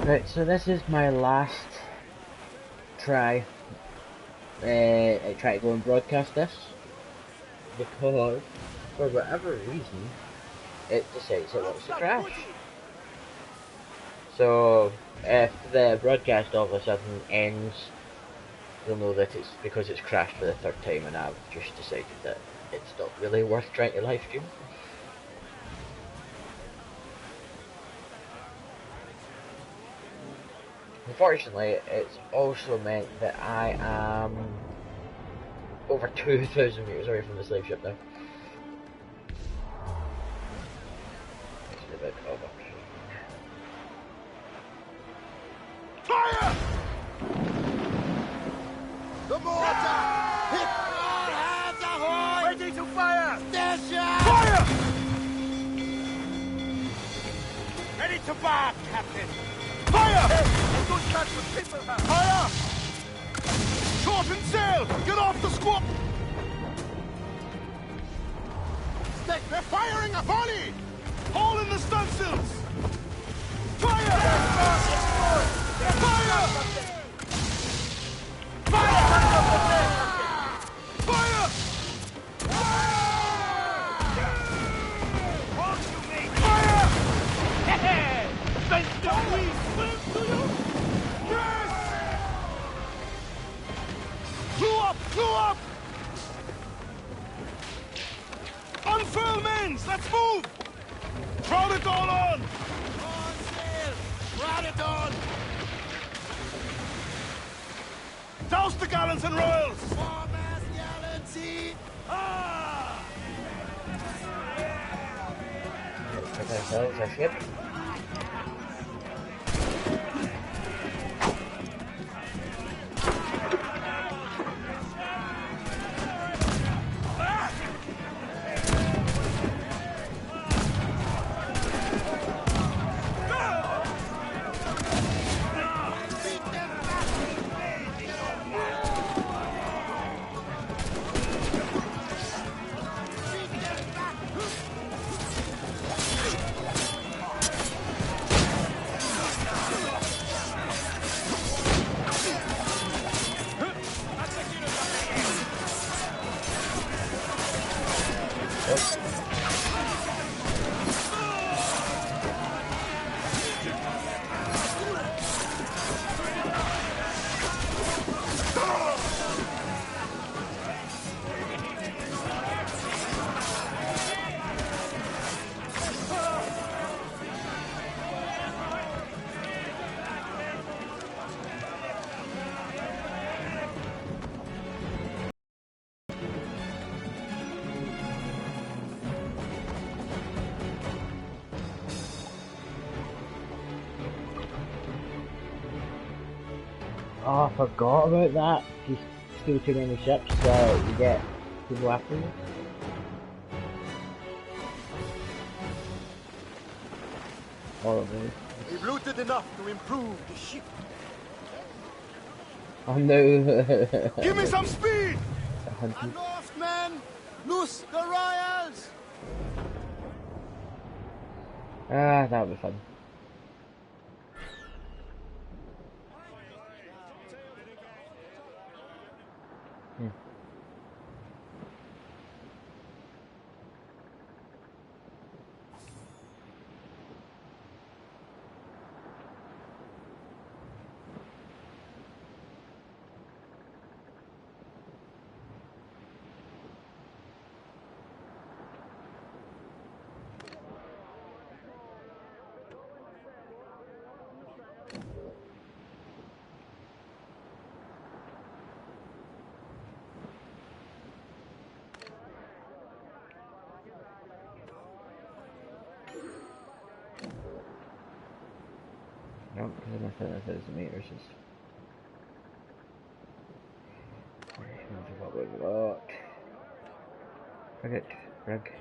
Right, so this is my last try. I try to go and broadcast this because, for whatever reason, it decides it wants to crash. So if the broadcast all of a sudden ends, you'll know that it's because it's crashed for the third time, and I've just decided that it's not really worth trying to live stream. Unfortunately, it's also meant that I am over 2,000 meters away from the slave ship now. It's a bit of a pain. Fire! The mortar! Hit! All hands ahoy! Ready to fire! Station! Fire! Ready to bark, Captain! Fire! A good catch with people have. Fire! Shorten sail! Get off the squawk! They're firing a volley! All in the stunsails! Fire! Fire! Fire! Fire! Won't you make fire? Hey! Don't we swim to you? Yes! Crew up! Crew up! Unfurl mains! Let's move! Crowd it all on! On sail! Crowd it on! Douse the gallants and royals! Foremast gallanty! Ah! Pick ourselves a ship. Oh, I forgot about that. You steal too many ships, so you get people after you. Horrible. We've looted enough to improve the ship. Oh no. Give me some speed! 100. Aloft, men! Loose the royals! Ah, that would be fun. No, because I'm not 1,000 meters. What we've got. Frigate, brig.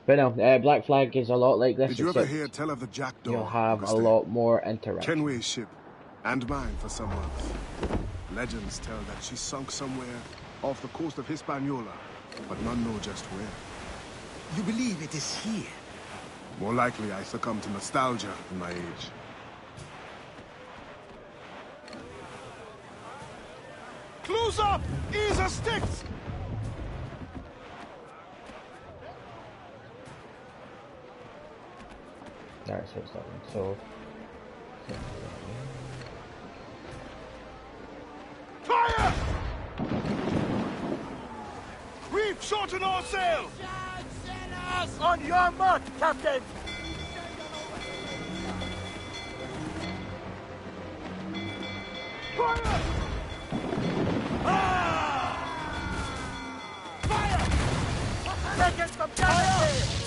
But no, Black Flag is a lot like this. Did you ever hear tell of the Jackdaw? You'll have a lot more interaction. Kenway's ship, and mine for some months. Legends tell that she sunk somewhere off the coast of Hispaniola, but none know just where. You believe it is here? More likely I succumb to nostalgia in my age. Close up! Ease a sticks! Alright, so it's that one. So Fire! Reef shorten our sail! On your mark, Captain! Fire! Fire! Take it from Fire!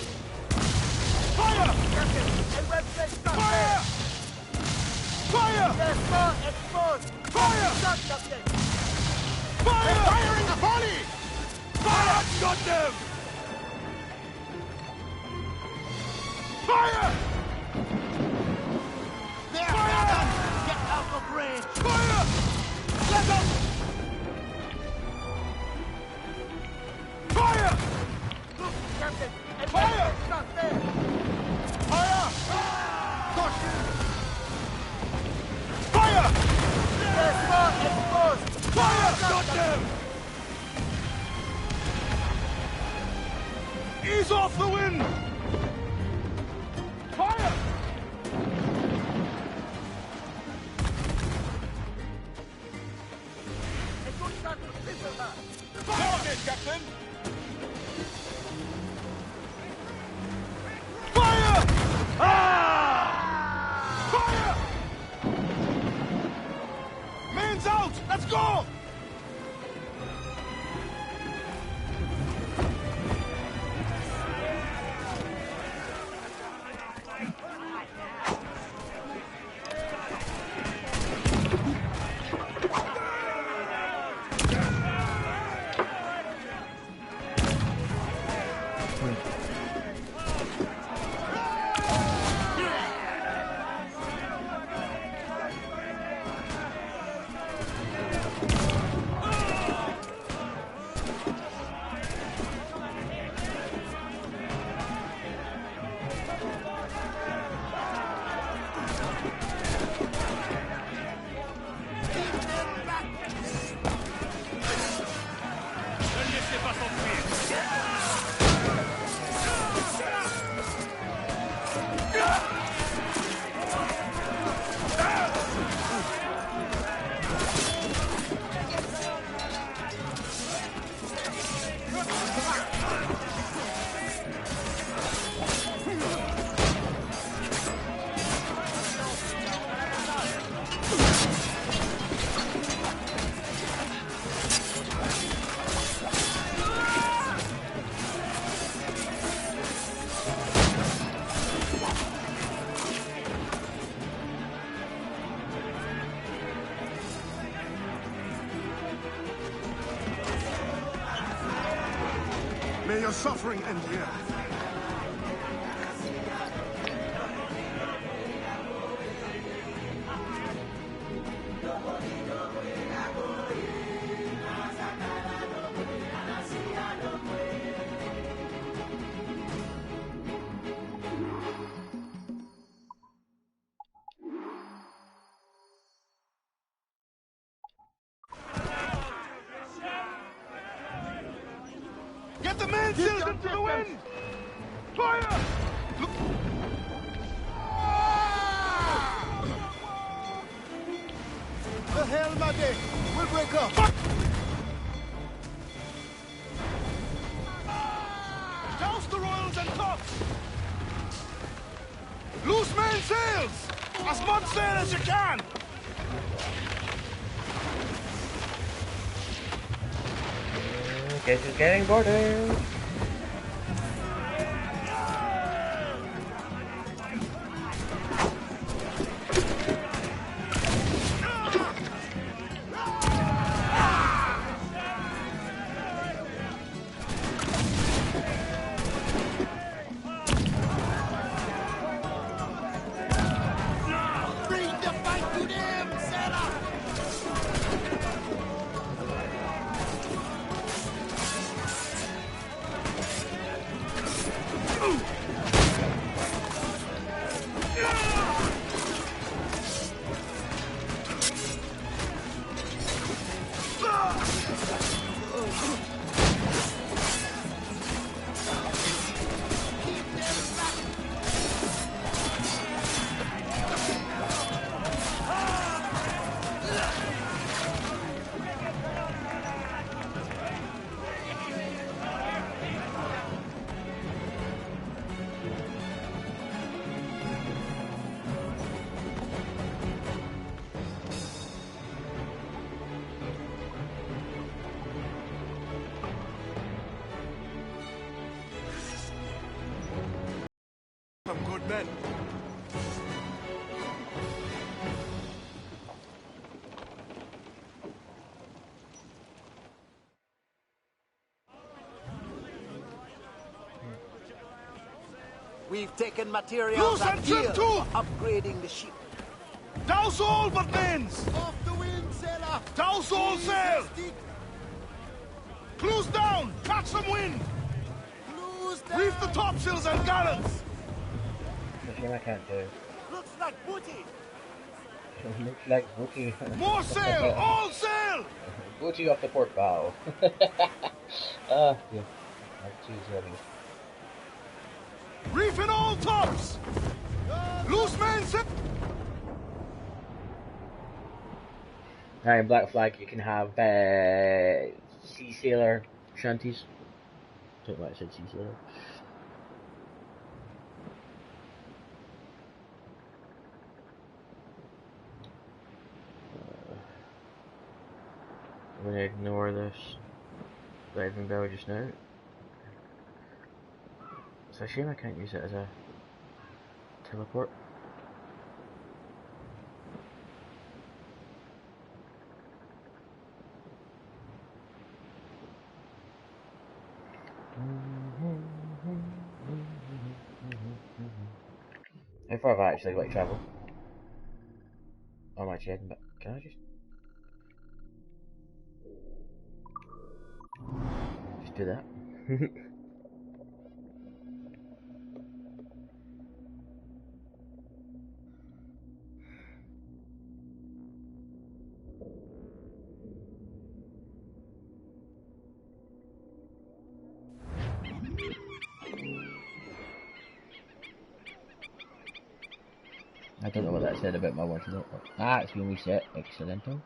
Fire! Captain, a website stop Fire! Fire! There's more exposed! Fire! Shot, Captain! Fire! They're firing a volley! Fire! Got them! Fire! There! Fire! Get out of range! Fire! Let us! Fire! Look, Captain! Fire! Shot there! Fire! Push! Fire! There's more exposed! Fire! Got them! Ease off the wind! Fire! A good shot will cripple her! Fire! Go Captain! Fire! Ah! Fire! Men's out! Let's go! May your suffering end here. Get the mainsails into the wind! Fire! Look. The hell, my day! We'll break up! Douse the royals and tops! Loose mainsails! As much sail as you can! guess it's getting boarded. Some good men. We've taken materials Loose and and trim gear too! for upgrading the ship. Douse all but mains! Off the wind, sailor! Douse all sail! Close down! Catch some wind! Lose down! Reef the topsails and gallants! It's a shame I can't do. Looks like booty! It looks like booty. More sail! All sail! Booty off the port bow. Ah, yeah. That's too heavy. Reefing all tops! Loose mainsail! Alright, in Black Flag you can have sea sailor shanties. Don't know why I said sea sailor. I'm gonna ignore this diving bell just now. It's a shame I can't use it as a teleport. How far have I actually got to travel? Oh, I'm actually heading back. Can I just do that? I don't know what that said about my watch. Ah, it's been reset. Excellento.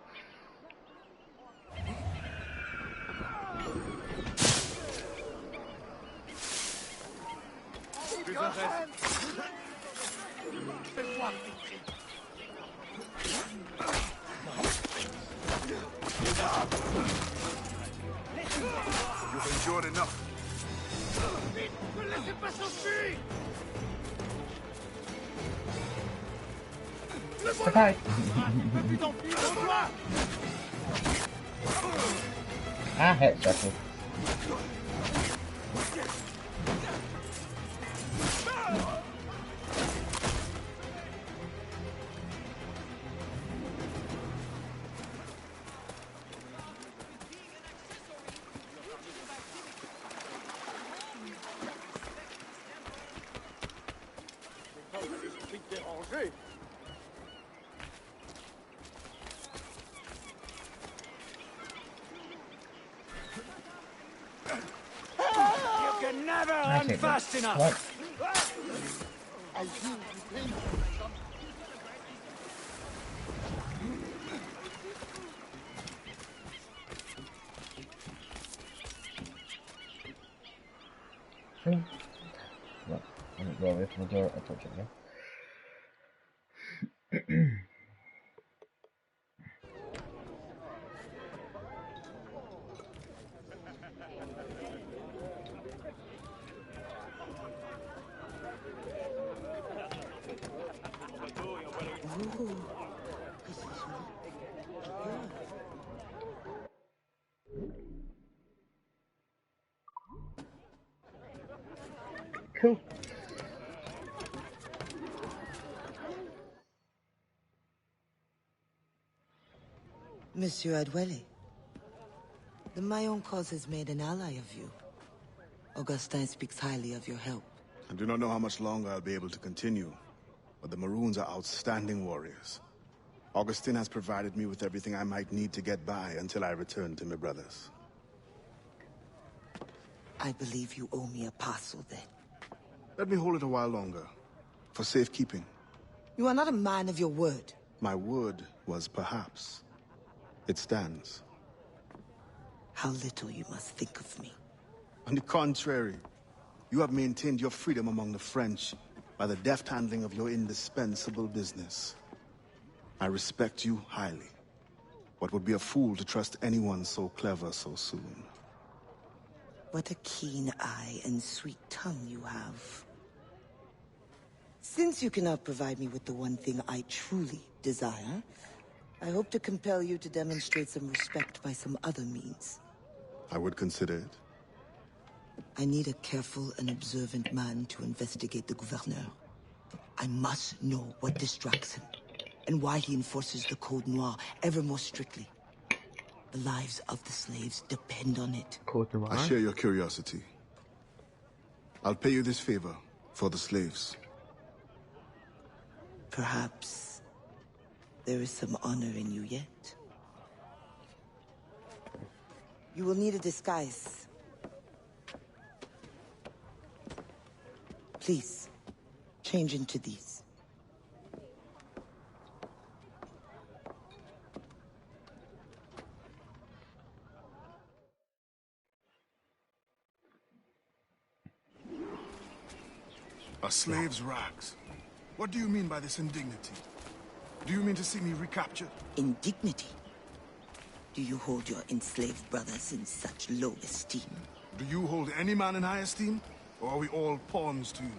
You've endured enough. Surprise! Ah, hit circle. Never run fast enough! Well, let me go away from the door. I'll touch it again. Cool. Monsieur Adwele, the Mayon cause has made an ally of you. Augustin speaks highly of your help. I do not know how much longer I'll be able to continue, but the Maroons are outstanding warriors. Augustine has provided me with everything I might need to get by until I return to my brothers. I believe you owe me a parcel then. Let me hold it a while longer, for safekeeping. You are not a man of your word. My word was perhaps. It stands. How little you must think of me. On the contrary, you have maintained your freedom among the French by the deft handling of your indispensable business. I respect you highly, but would be a fool to trust anyone so clever so soon. What a keen eye and sweet tongue you have. Since you cannot provide me with the one thing I truly desire, I hope to compel you to demonstrate some respect by some other means. I would consider it. I need a careful and observant man to investigate the Gouverneur. I must know what distracts him, and why he enforces the Code Noir ever more strictly. The lives of the slaves depend on it. Code Noir. I share your curiosity. I'll pay you this favor for the slaves. Perhaps there is some honor in you yet. You will need a disguise. Please, change into these. A slave's rags. What do you mean by this indignity? Do you mean to see me recaptured? Indignity? Do you hold your enslaved brothers in such low esteem? Do you hold any man in high esteem? Or are we all pawns to you?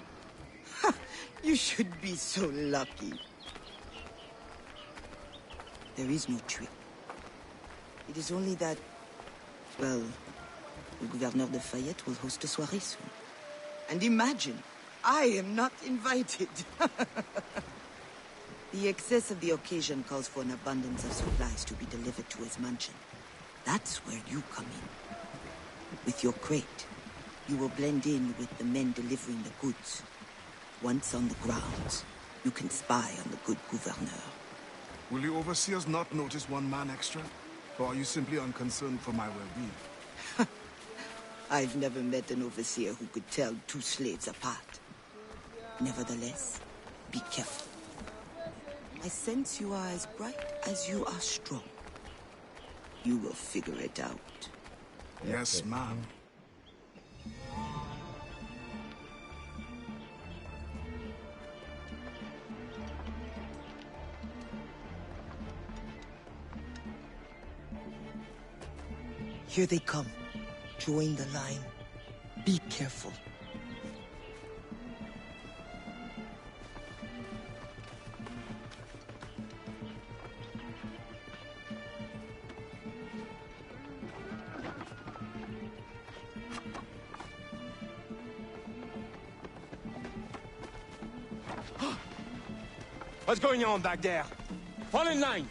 Ha! You should be so lucky. There is no trick. It is only that, well, the Gouverneur de Fayette will host a soirée soon. And imagine, I am not invited. The excess of the occasion calls for an abundance of supplies to be delivered to his mansion. That's where you come in. With your crate, you will blend in with the men delivering the goods. Once on the grounds, you can spy on the good Gouverneur. Will the overseers not notice one man extra? Or are you simply unconcerned for my well-being? I've never met an overseer who could tell two slaves apart. Nevertheless, be careful. I sense you are as bright as you are strong. You will figure it out. Yes, ma'am. Here they come. Join the line. Be careful. What's going on back there? Fall in line!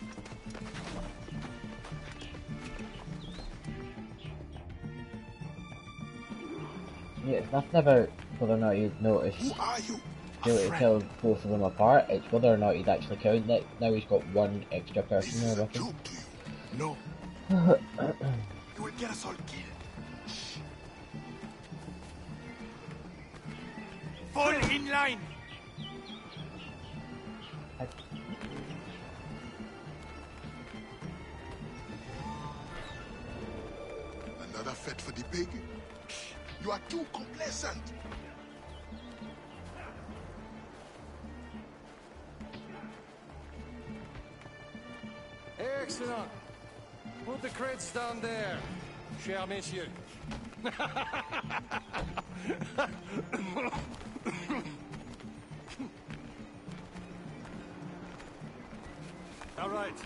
Yeah, it's nothing about whether or not you'd notice. Who are you? Be able to tell both of them apart. It's whether or not you'd actually count that. Now he's got one extra person there with him. Joke to you. No. You will get us all killed. Shh. Fall in line! Another fete for the pig? You are too complacent. Excellent. Put the crates down there, chers messieurs. All right,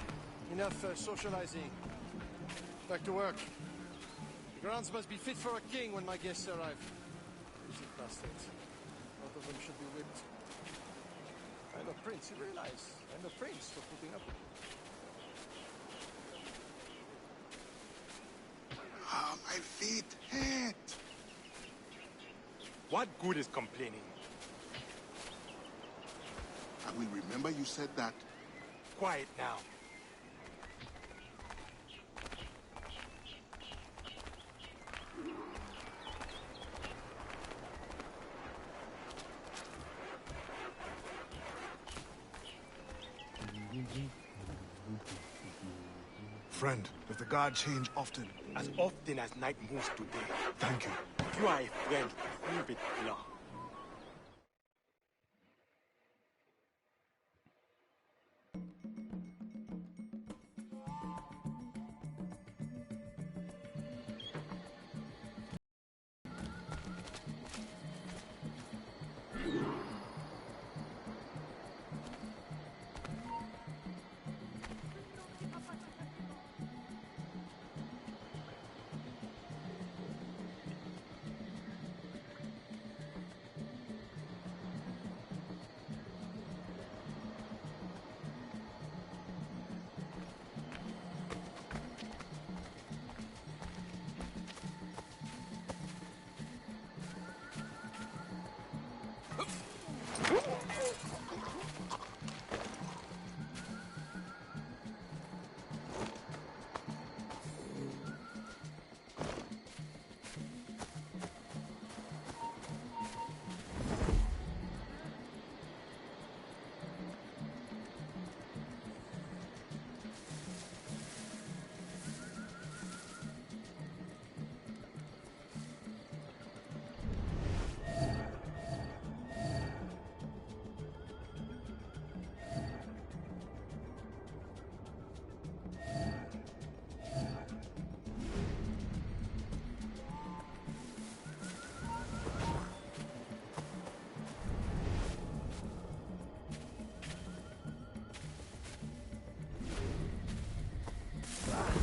enough socializing. Back to work. The grounds must be fit for a king when my guests arrive. Lazy bastards. Both of them should be whipped. I'm a prince, you realize? I'm a prince for putting up with you. Ah, my feet hurt. What good is complaining? I will remember you said that. Quiet now. friend. Does the guard change often? As often as night moves today. Thank you. You are a friend. Move it along.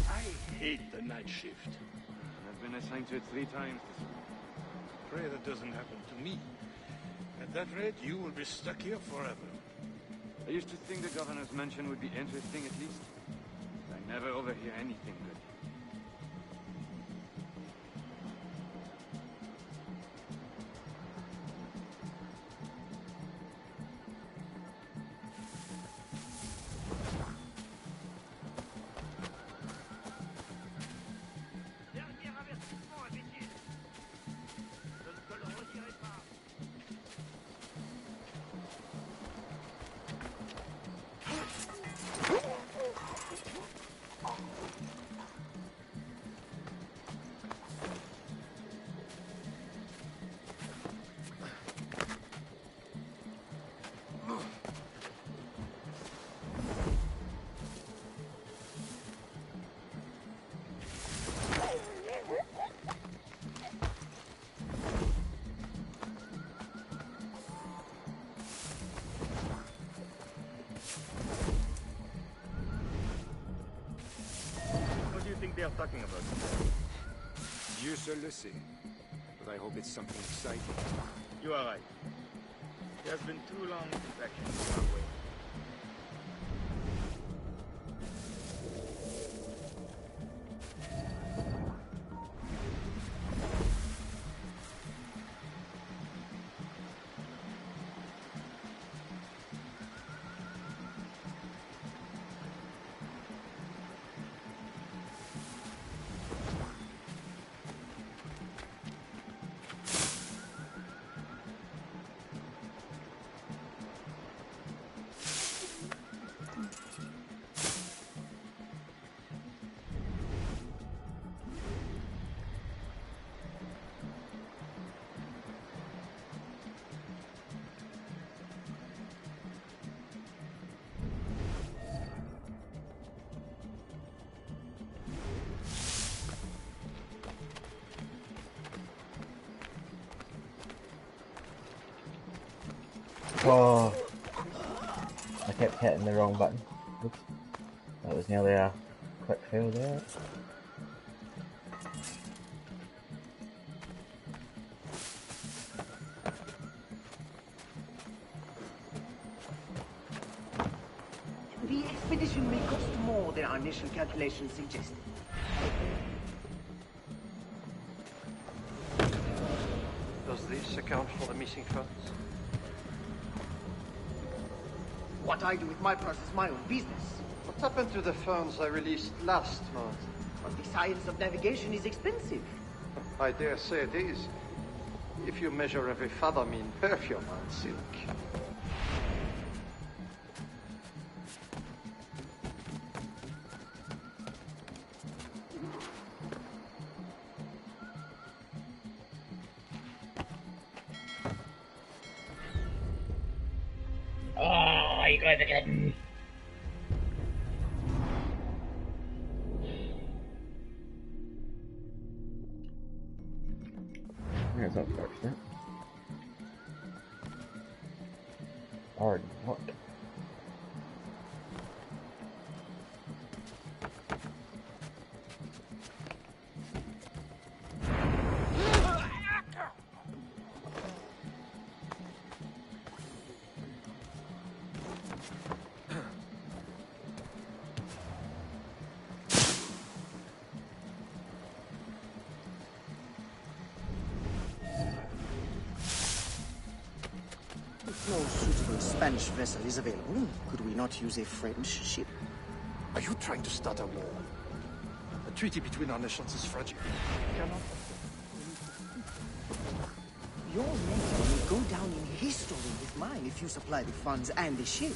I hate the night shift. I've been assigned to it 3 times this week. Pray that doesn't happen to me. At that rate, you will be stuck here forever. I used to think the governor's mansion would be interesting at least. I never overhear anything good. They are talking about. Dieu seul le sait. But I hope it's something exciting. You are right. It has been too long since action was our way. Oh, I kept hitting the wrong button. Oops. That was nearly a quick fail there. The expedition may cost more than our initial calculations suggested. Does this account for the missing funds? What I do with my purse is my own business. What happened to the funds I released last month? But the science of navigation is expensive. I dare say it is. If you measure every fathom in perfume and silk. take life again. That's unfortunate. Hard luck. If no suitable Spanish vessel is available, could we not use a French ship? Are you trying to start a war? The treaty between our nations is fragile. Your name will go down in history with mine if you supply the funds and the ship.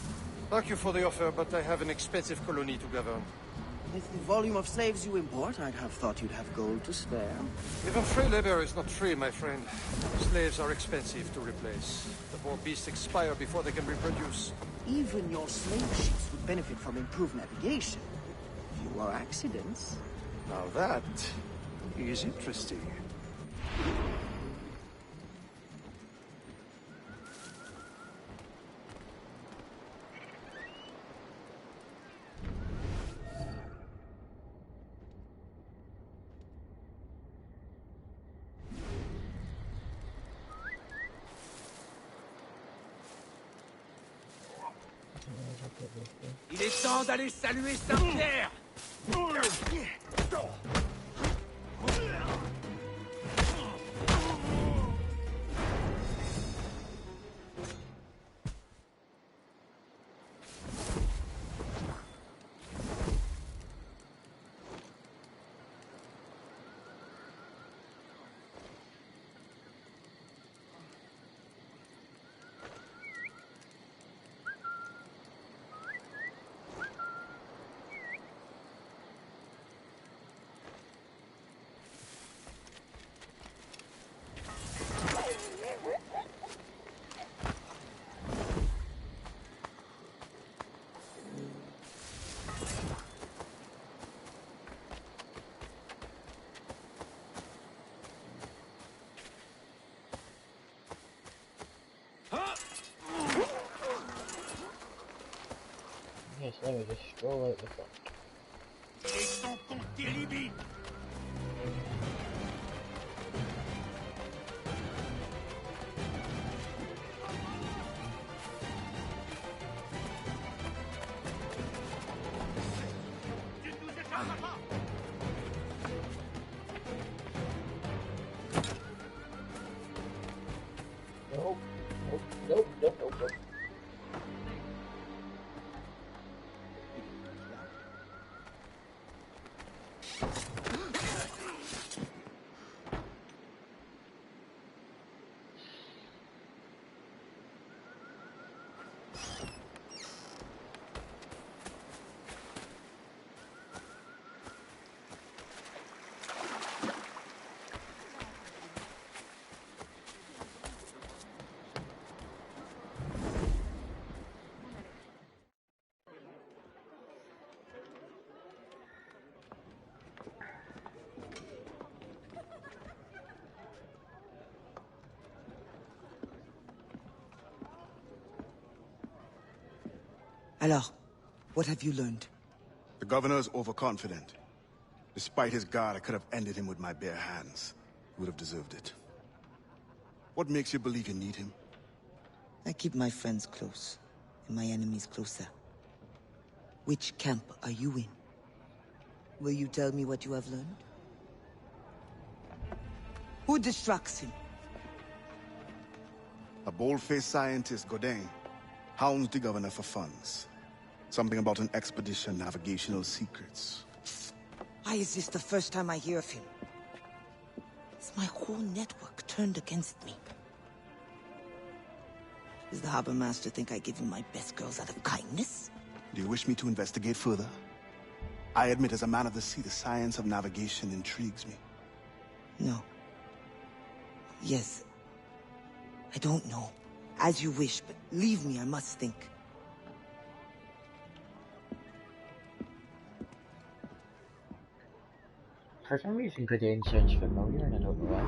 Thank you for the offer, but I have an expensive colony to govern. With the volume of slaves you import, I'd have thought you'd have gold to spare. Even free labor is not free, my friend. Slaves are expensive to replace. The poor beasts expire before they can reproduce. Even your slave ships would benefit from improved navigation. Fewer accidents. Now that is interesting. Il est temps d'aller saluer Saint-Pierre. Yes, let me just stroll out the front. Ils sont contre tes limites. Nope, nope, nope, nope, nope, nope. Alors, what have you learned? The governor's overconfident. Despite his guard, I could have ended him with my bare hands. He would have deserved it. What makes you believe you need him? I keep my friends close, and my enemies closer. Which camp are you in? Will you tell me what you have learned? Who distracts him? A bold-faced scientist, Godin, hounds the governor for funds. Something about an expedition, navigational secrets. Why is this the first time I hear of him? Is my whole network turned against me? Does the harbor master think I give him my best girls out of kindness? Do you wish me to investigate further? I admit, as a man of the sea, the science of navigation intrigues me. No. Yes. I don't know. As you wish, but leave me, I must think. For some reason, Grenade sounds familiar, and I don't know why.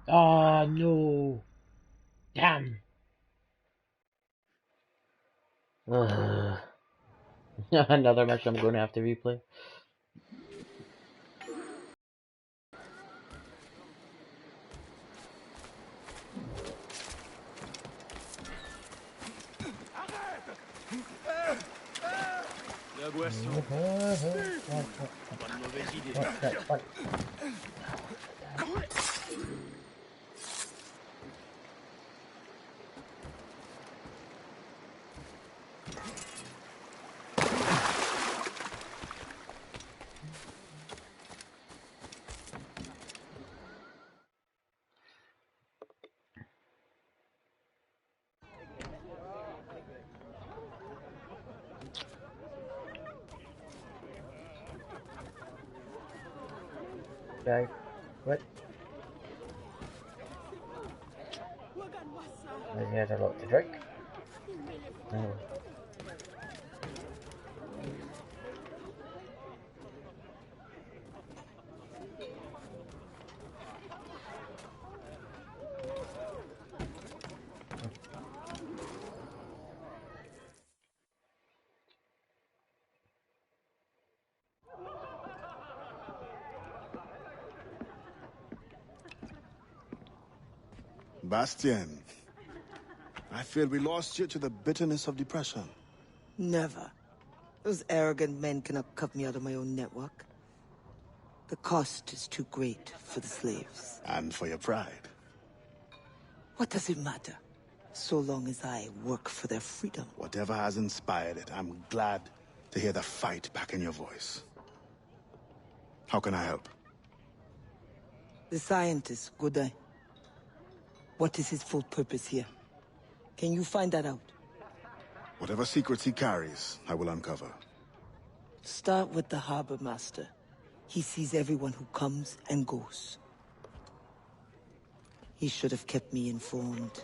Oh no! Damn! Another match I'm going to have to replay. Le boisson. Pas de mauvaise idée. Okay, what? Maybe he has a lot to drink. No. Bastien, I fear we lost you to the bitterness of depression. Never. Those arrogant men cannot cut me out of my own network. The cost is too great for the slaves. And for your pride. What does it matter? So long as I work for their freedom. Whatever has inspired it, I'm glad to hear the fight back in your voice. How can I help? The scientist, Godin. What is his full purpose here? Can you find that out? Whatever secrets he carries, I will uncover. Start with the harbor master. He sees everyone who comes and goes. He should have kept me informed.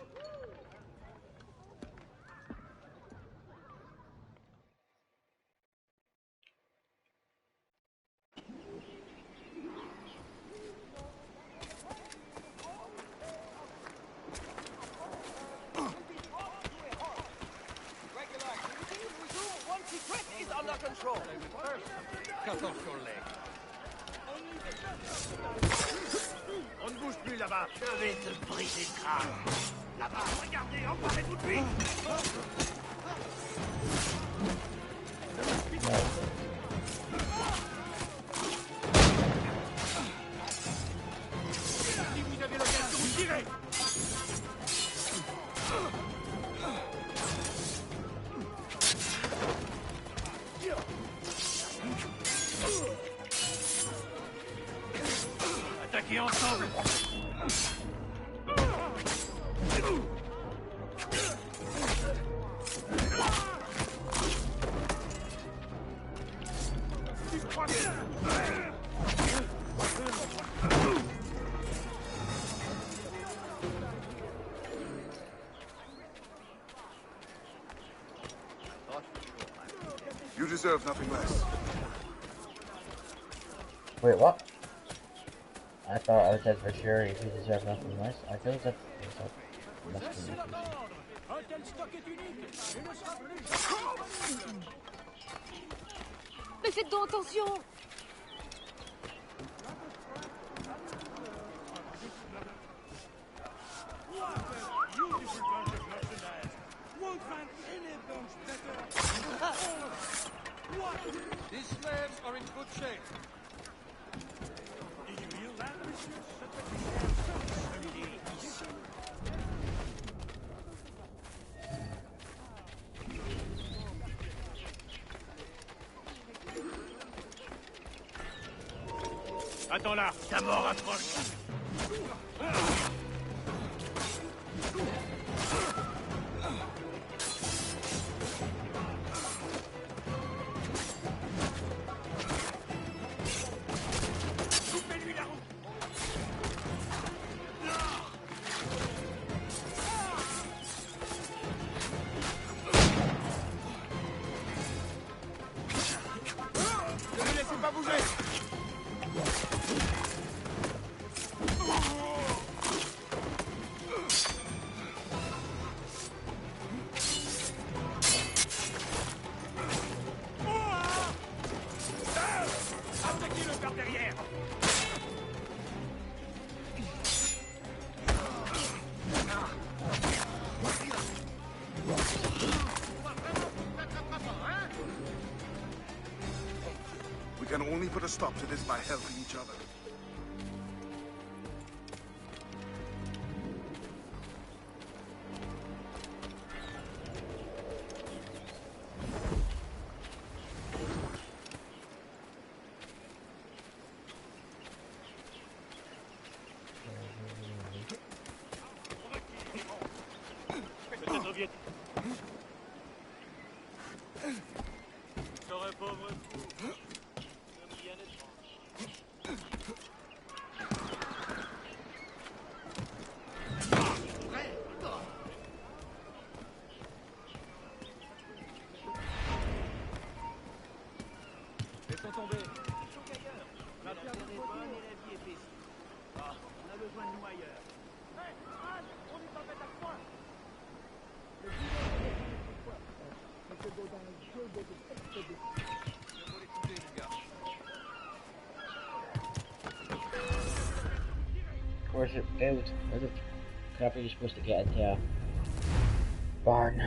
Cut off your leg. On ne bouge plus là-bas. Je vais te briser le crâne. Là-bas, regardez, emparez-vous de lui. Si vous avez l'occasion, vous tirez. Attaquez ensemble. You deserve nothing less. Wait, what? I thought I said for sure if you deserve nothing less. I feel as if must be. Mais faites donc attention! These slaves are in good shape. Did you hear that? Attends là, ta mort approche. Ne me laissez pas bouger. a stop to this by helping each other. Where's it out? Where's it? Crap, you're supposed to get into a barn.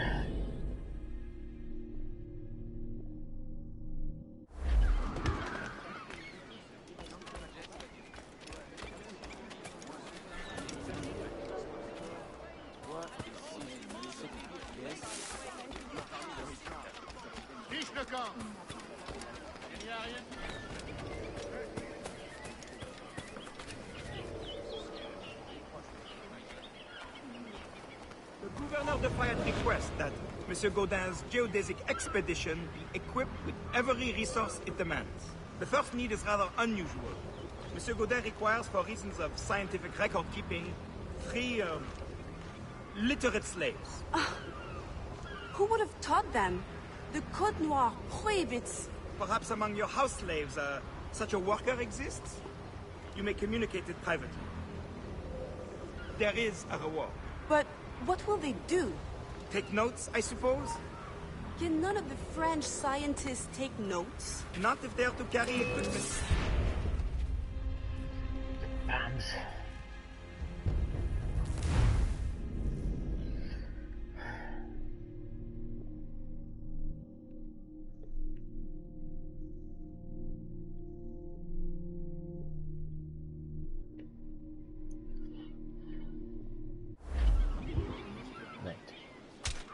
That Monsieur Gaudin's geodesic expedition be equipped with every resource it demands. The first need is rather unusual. Monsieur Gaudin requires, for reasons of scientific record-keeping, 3 literate slaves. Who would have taught them? The Code Noir prohibits... Perhaps among your house slaves, such a worker exists? You may communicate it privately. There is a reward. But what will they do? Take notes, I suppose? Can none of the French scientists take notes? Not if they're to carry equipment. Bombs.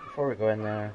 Before we go in there,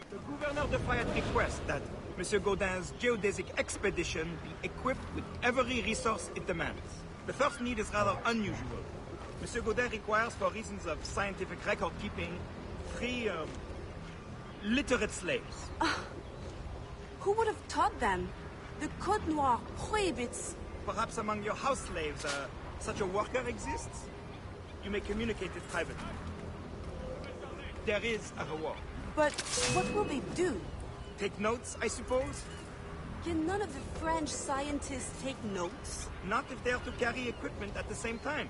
the Gouverneur de Fayette requests that Monsieur Gaudin's geodesic expedition be equipped with every resource it demands. The first need is rather unusual. Monsieur Gaudin requires, for reasons of scientific record-keeping, 3 literate slaves. Who would have taught them? The Code Noir prohibits... Perhaps among your house slaves, such a worker exists? You may communicate it privately. There is a reward. But what will they do? Take notes, I suppose? Can none of the French scientists take notes? Not if they're to carry equipment at the same time.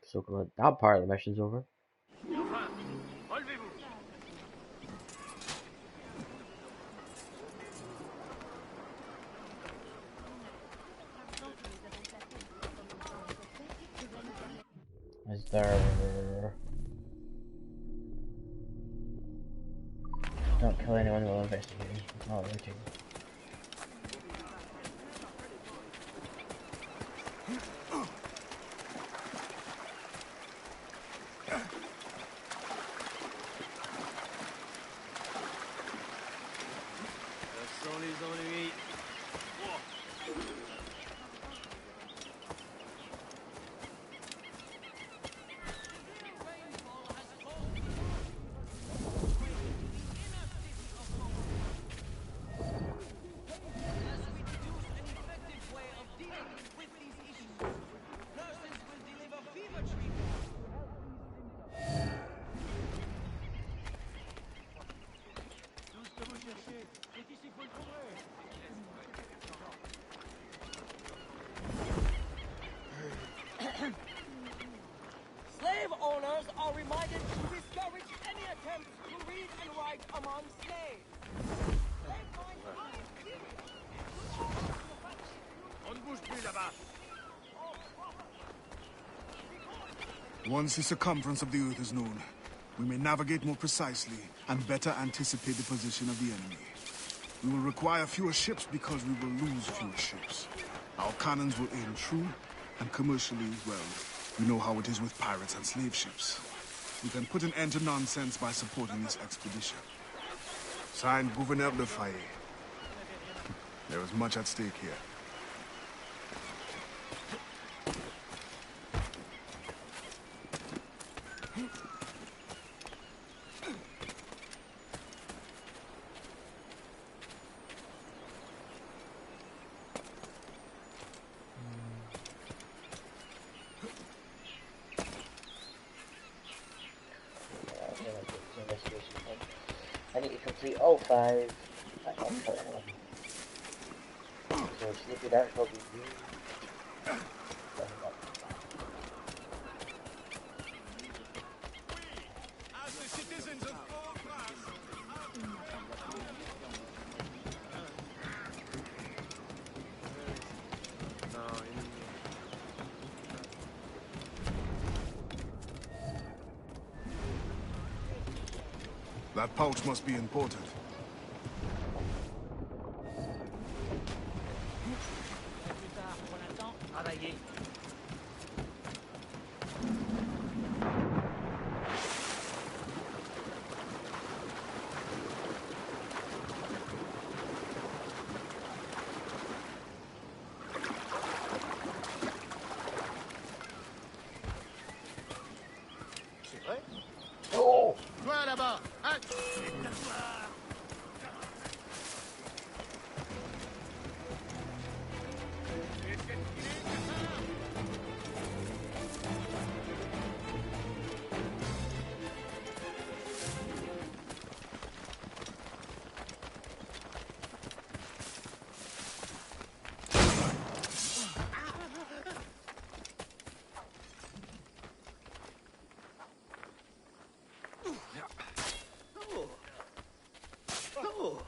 So that part of the mission's over. Is there... Don't kill anyone while investigating. Not looting. Once the circumference of the Earth is known, we may navigate more precisely and better anticipate the position of the enemy. We will require fewer ships because we will lose fewer ships. Our cannons will aim true, and commercially, well, you know how it is with pirates and slave ships. We can put an end to nonsense by supporting this expedition. Signed, Gouverneur de Faye. There is much at stake here. I need to complete all 5. So Sleepy Dark will be you. As the citizens of Port-au-Prince. That pouch must be important. C'est vrai? Oh! Toi là-bas! Halt!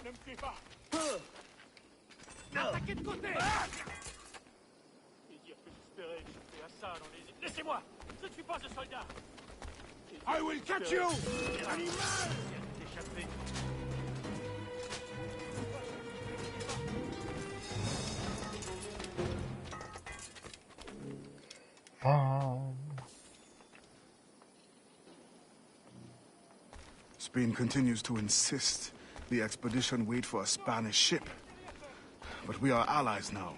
Ne me tuez pas! Attaquez de côté! Et dire que j'espérais échapper à ça dans les îles. Laissez-moi! Je ne suis pas un soldat! I will catch you! Animal! Échappé. Spain continues to insist the expedition wait for a Spanish ship. But we are allies now.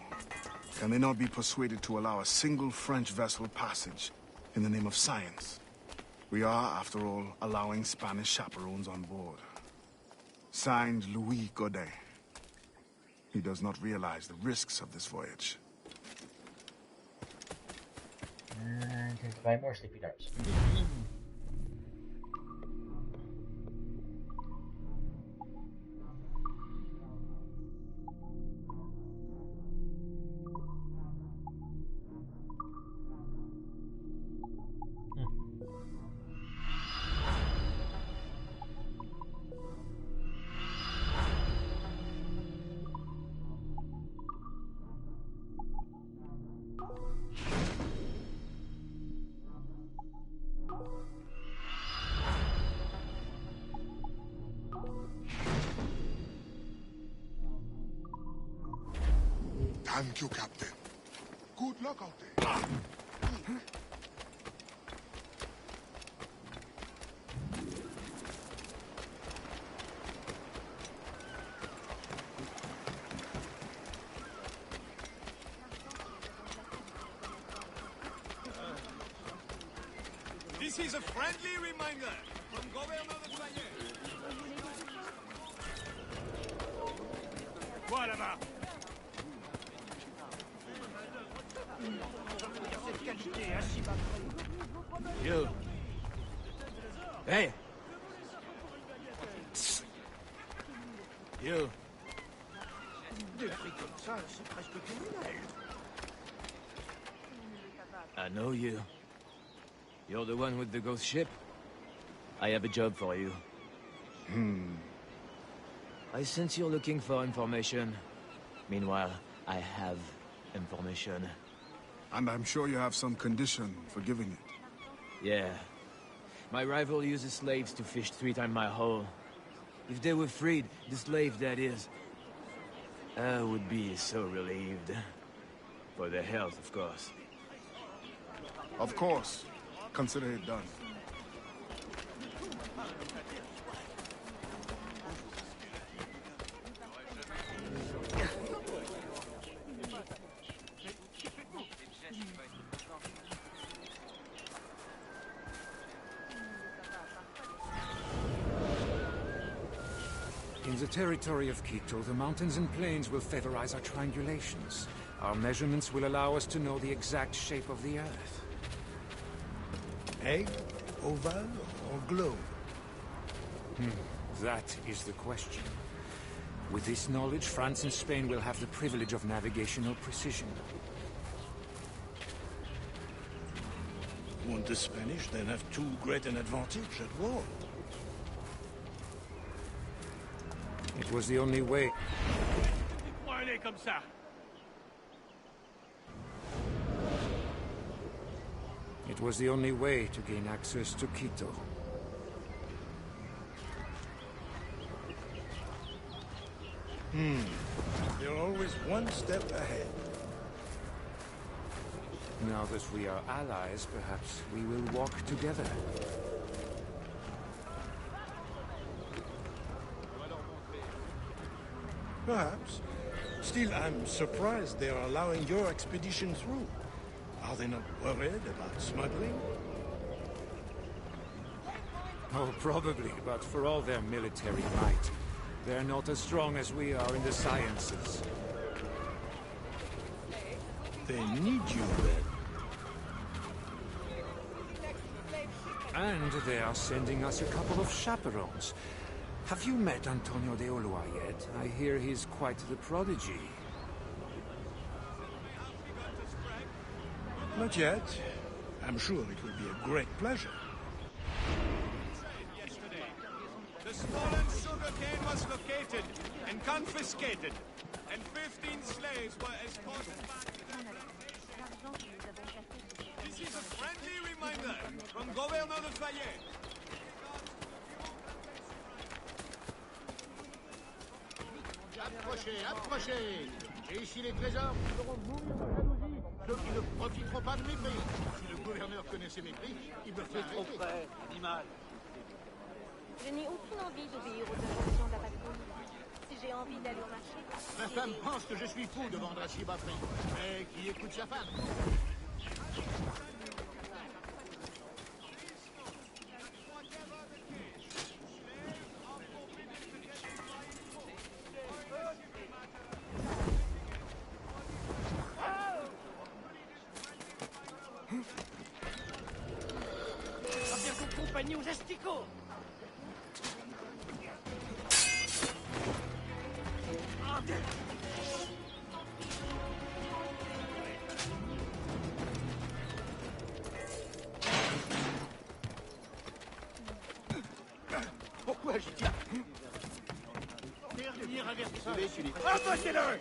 Can they not be persuaded to allow a single French vessel passage in the name of science? We are, after all, allowing Spanish chaperones on board. Signed, Louis Godin. He does not realize the risks of this voyage. And to find more Sleepy Darts. Thank you, Captain. Good luck out there. This is a friendly reminder from Gouverneur de Faye. Quoi là-bas? You. Hey. You. Des prix comme ça, c'est presque criminel. I know you. You're the one with the ghost ship? I have a job for you. I sense you're looking for information. Meanwhile, I have information. And I'm sure you have some condition for giving it. Yeah. My rival uses slaves to fish 3 times my haul. If they were freed, the slave that is, I would be so relieved. For their health, of course. Of course. Consider it done. In the territory of Quito, the mountains and plains will favorize our triangulations. Our measurements will allow us to know the exact shape of the Earth. Egg, oval, or globe? That is the question. With this knowledge, France and Spain will have the privilege of navigational precision. Won't the Spanish then have too great an advantage at war? It was the only way. Comme ça. It was the only way to gain access to Quito. They're always one step ahead. Now that we are allies, perhaps we will walk together. Perhaps. Still, I'm surprised they are allowing your expedition through. Are they not worried about smuggling? Oh, probably, but for all their military might, they're not as strong as we are in the sciences. They need you then. And they are sending us a couple of chaperones. Have you met Antonio de Ulloa yet? I hear he's quite the prodigy. Not yet. I'm sure it will be a great pleasure. The stolen sugarcane was located and confiscated, and 15 slaves were escorted back to their plantation. This is a friendly reminder from Governor de Fayet. Approchez, approchez! J'ai ici les trésors qui feront mourir de jalousie ceux qui ne profiteront pas de mes prix. Si le gouverneur connaissait mes prix, il me ferait trop près, animal. Je n'ai aucune envie d'obéir aux injonctions de la patrouille. Si j'ai envie d'aller au marché... Ma femme pense que je suis fou de vendre à si bas prix. Mais qui écoute sa femme? Compagnie aux asticots! Pourquoi j'y tiens? Dernier avertissement. Abattez-le!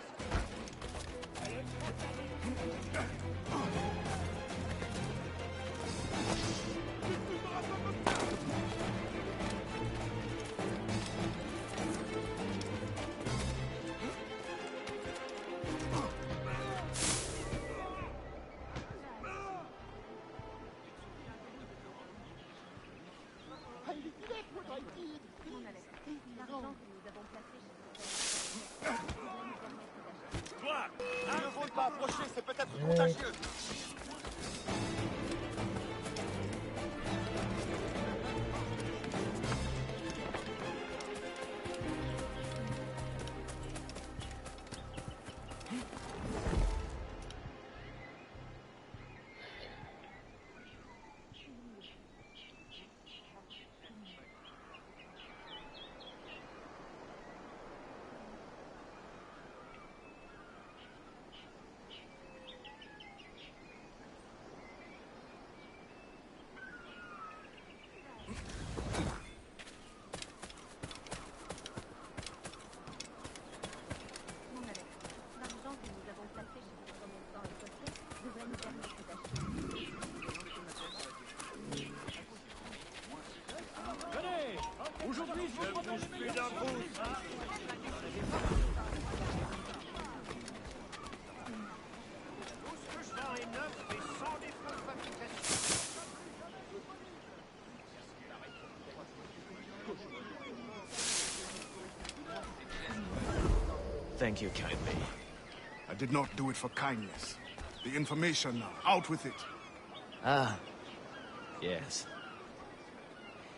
Toi, ne faut pas approcher, c'est peut-être contagieux. thank you kindly. I did not do it for kindness. The information now, out with it. Ah, yes.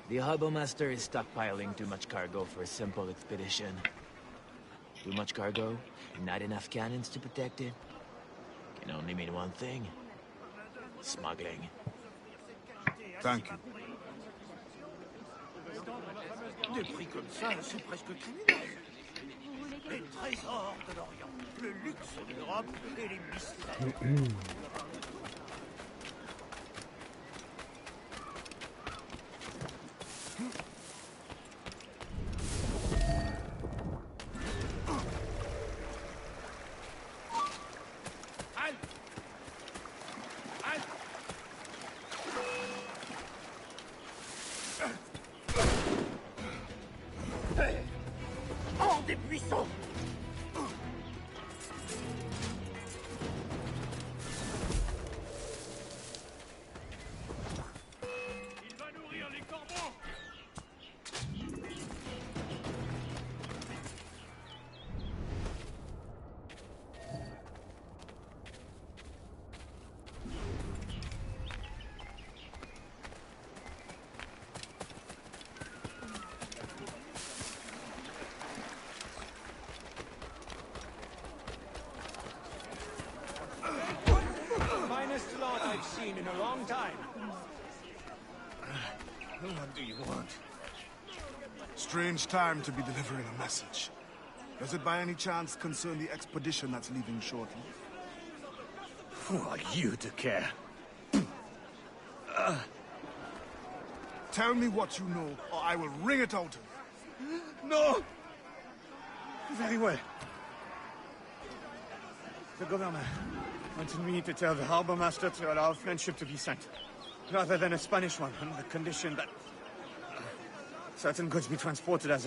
The Harbor Master is stockpiling too much cargo for a simple expedition. Too much cargo, and not enough cannons to protect it. Can only mean one thing. Smuggling. Thank you. Des prix comme ça, c'est presque criminel. Les trésors de l'Orient, le luxe de l'Europe et les mystères. Hors des buissons! Il va nourrir les corbeaux! Finest lot I've seen in a long time. What do you want? Strange time to be delivering a message. Does it by any chance concern the expedition that's leaving shortly? Who are you to care? Tell me what you know, or I will wring it out of you. No! Very well. The governor wanted me to tell the harbor master to allow a French ship to be sent, rather than a Spanish one, on the condition that certain goods be transported as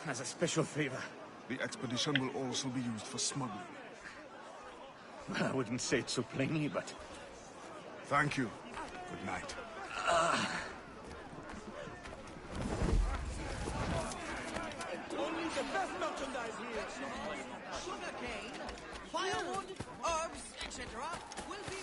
a special favor. The expedition will also be used for smuggling. I wouldn't say it so plainly, but... Thank you. Good night. Only the best merchandise here. Sugarcane, firewood, herbs, etc. will be